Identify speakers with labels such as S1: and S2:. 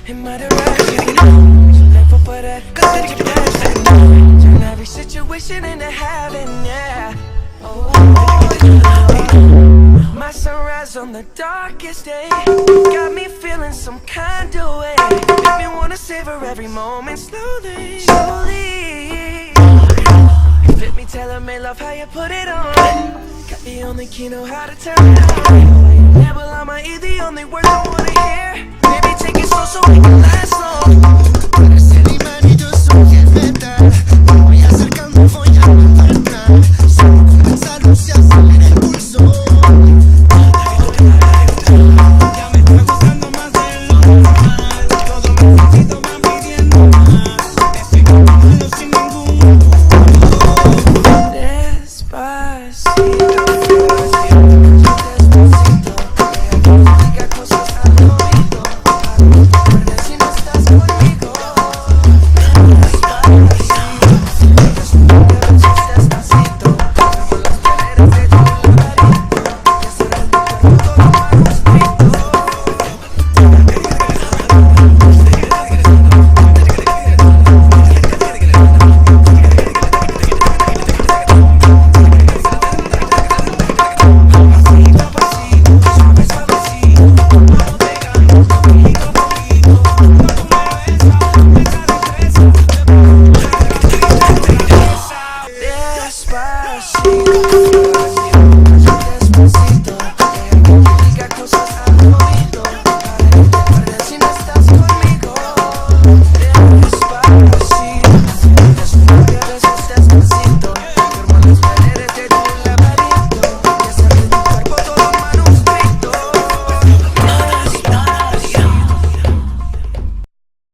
S1: in my direction. Thankful for that, cause it's your blessing. Turn every situation into heaven, yeah. Oh, my sunrise on the darkest day got me feeling some kind of way. Make me wanna savor every moment slowly, slowly. Let me tell her, man, love how you put it on. Got the only key, know how to turn it on. Yeah, well, I might eat the only words I wanna hear. Baby, take it slow so we can last long.
S2: Para ser imán y yo soy el metal.